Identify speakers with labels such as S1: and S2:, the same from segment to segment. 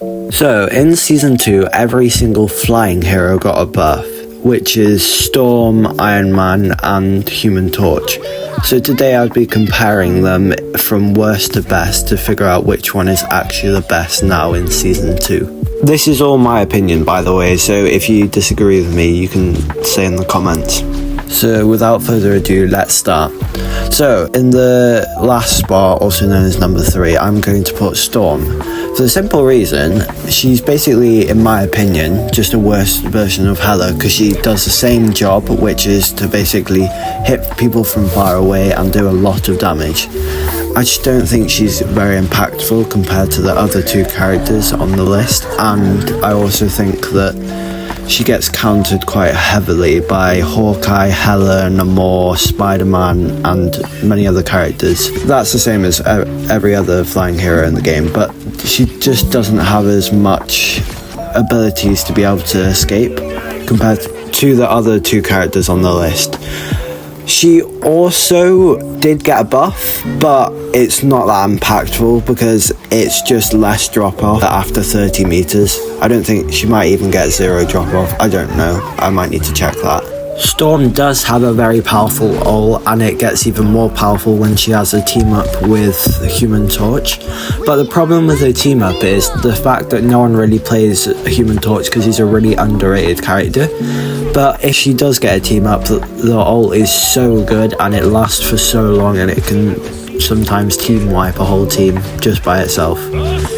S1: So, in Season 2, every single flying hero got a buff, which is Storm, Iron Man, and Human Torch. So today I'd be comparing them from worst to best to figure out which one is actually the best now in Season 2. This is all my opinion, by the way, so if you disagree with me, you can say in the comments. So without further ado, let's start. So in the last spot, also known as number 3, I'm going to put Storm. For the simple reason, she's basically, in my opinion, just a worse version of Hela, because she does the same job, which is to basically hit people from far away and do a lot of damage. I just don't think she's very impactful compared to the other 2 characters on the list, and I also think that she gets countered quite heavily by Hawkeye, Hela, Namor, Spider-Man, and many other characters. That's the same as every other flying hero in the game, but she just doesn't have as much abilities to be able to escape compared to the other 2 characters on the list. She also did get a buff, but it's not that impactful because it's just less drop off after 30 meters. I don't think she might even get 0 drop off. I don't know. I might need to check that. Storm does have a very powerful ult, and it gets even more powerful when she has a team up with Human Torch. But the problem with her team up is the fact that no one really plays Human Torch because he's a really underrated character. But if she does get a team up, the ult is so good and it lasts for so long, and it can sometimes team wipe a whole team just by itself,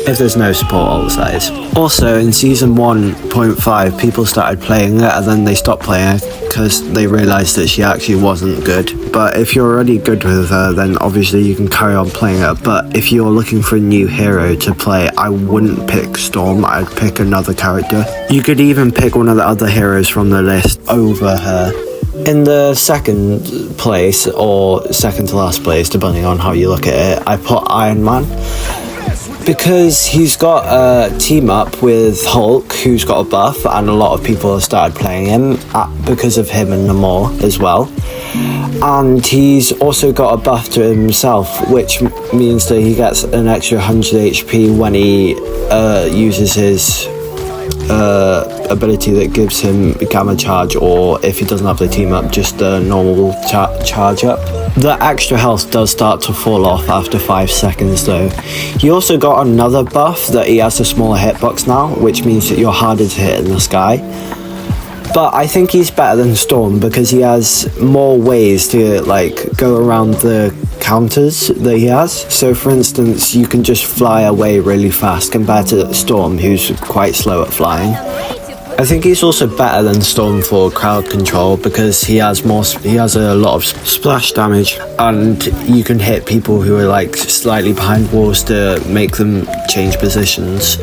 S1: if there's no support ults, that is. Also, in Season 1.5, people started playing it and then they stopped playing it because they realised that she actually wasn't good. But if you're already good with her, then obviously you can carry on playing her. But if you're looking for a new hero to play, I wouldn't pick Storm, I'd pick another character. You could even pick one of the other heroes from the list over her. In the second place, or second to last place, depending on how you look at it, I put Iron Man, because he's got a team up with Hulk, who's got a buff, and a lot of people have started playing him because of him and Namor as well. And he's also got a buff to himself, which means that he gets an extra 100 HP when he uses his ability that gives him Gamma Charge, or if he doesn't have the team up, just a normal charge up. The extra health does start to fall off after 5 seconds though. He also got another buff that he has a smaller hitbox now, which means that you're harder to hit in the sky. But I think he's better than Storm because he has more ways to go around the counters that he has. So for instance, you can just fly away really fast compared to Storm, who's quite slow at flying. I think he's also better than Storm for crowd control because he has a lot of splash damage, and you can hit people who are slightly behind walls to make them change positions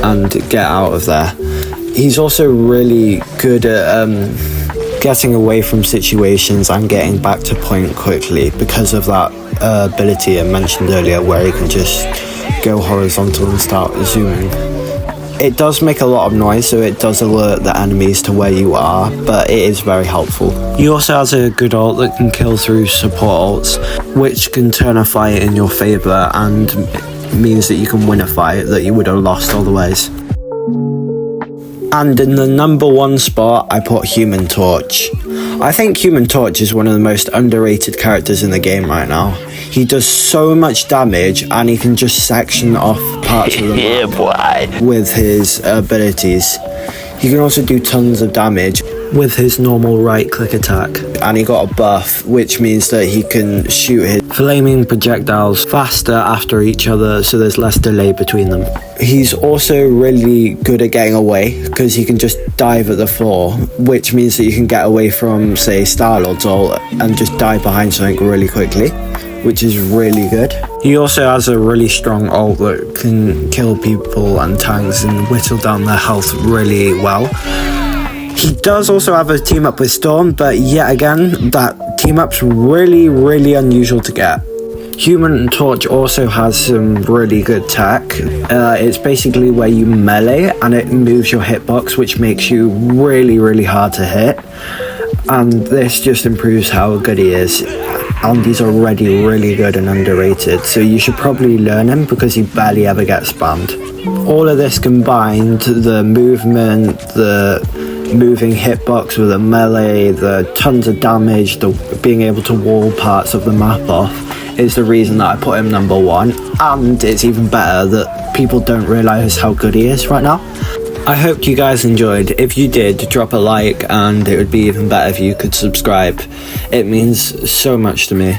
S1: and get out of there. He's also really good at getting away from situations and getting back to point quickly because of that ability I mentioned earlier, where he can just go horizontal and start zooming. It does make a lot of noise, so it does alert the enemies to where you are, but it is very helpful. He also has a good ult that can kill through support ults, which can turn a fight in your favour and means that you can win a fight that you would have lost otherwise. And in the number 1 spot, I put Human Torch. I think Human Torch is one of the most underrated characters in the game right now. He does so much damage, and he can just section off parts of the map with his abilities. He can also do tons of damage with his normal right-click attack. And he got a buff, which means that he can shoot his flaming projectiles faster after each other, so there's less delay between them. He's also really good at getting away, because he can just dive at the floor, which means that you can get away from, say, Star-Lord's ult and just dive behind something really quickly, which is really good. He also has a really strong ult that can kill people and tanks and whittle down their health really well. He does also have a team up with Storm, but yet again, that team up's really, really unusual to get. Human Torch also has some really good tech. It's basically where you melee and it moves your hitbox, which makes you really, really hard to hit. And this just improves how good he is. and he's already really good and underrated, so you should probably learn him because he barely ever gets spammed. All of this combined, the movement, the moving hitbox with a melee, the tons of damage, the being able to wall parts of the map off, is the reason that I put him number 1, and it's even better that people don't realise how good he is right now. I hope you guys enjoyed. If you did, drop a like, and it would be even better if you could subscribe. It means so much to me.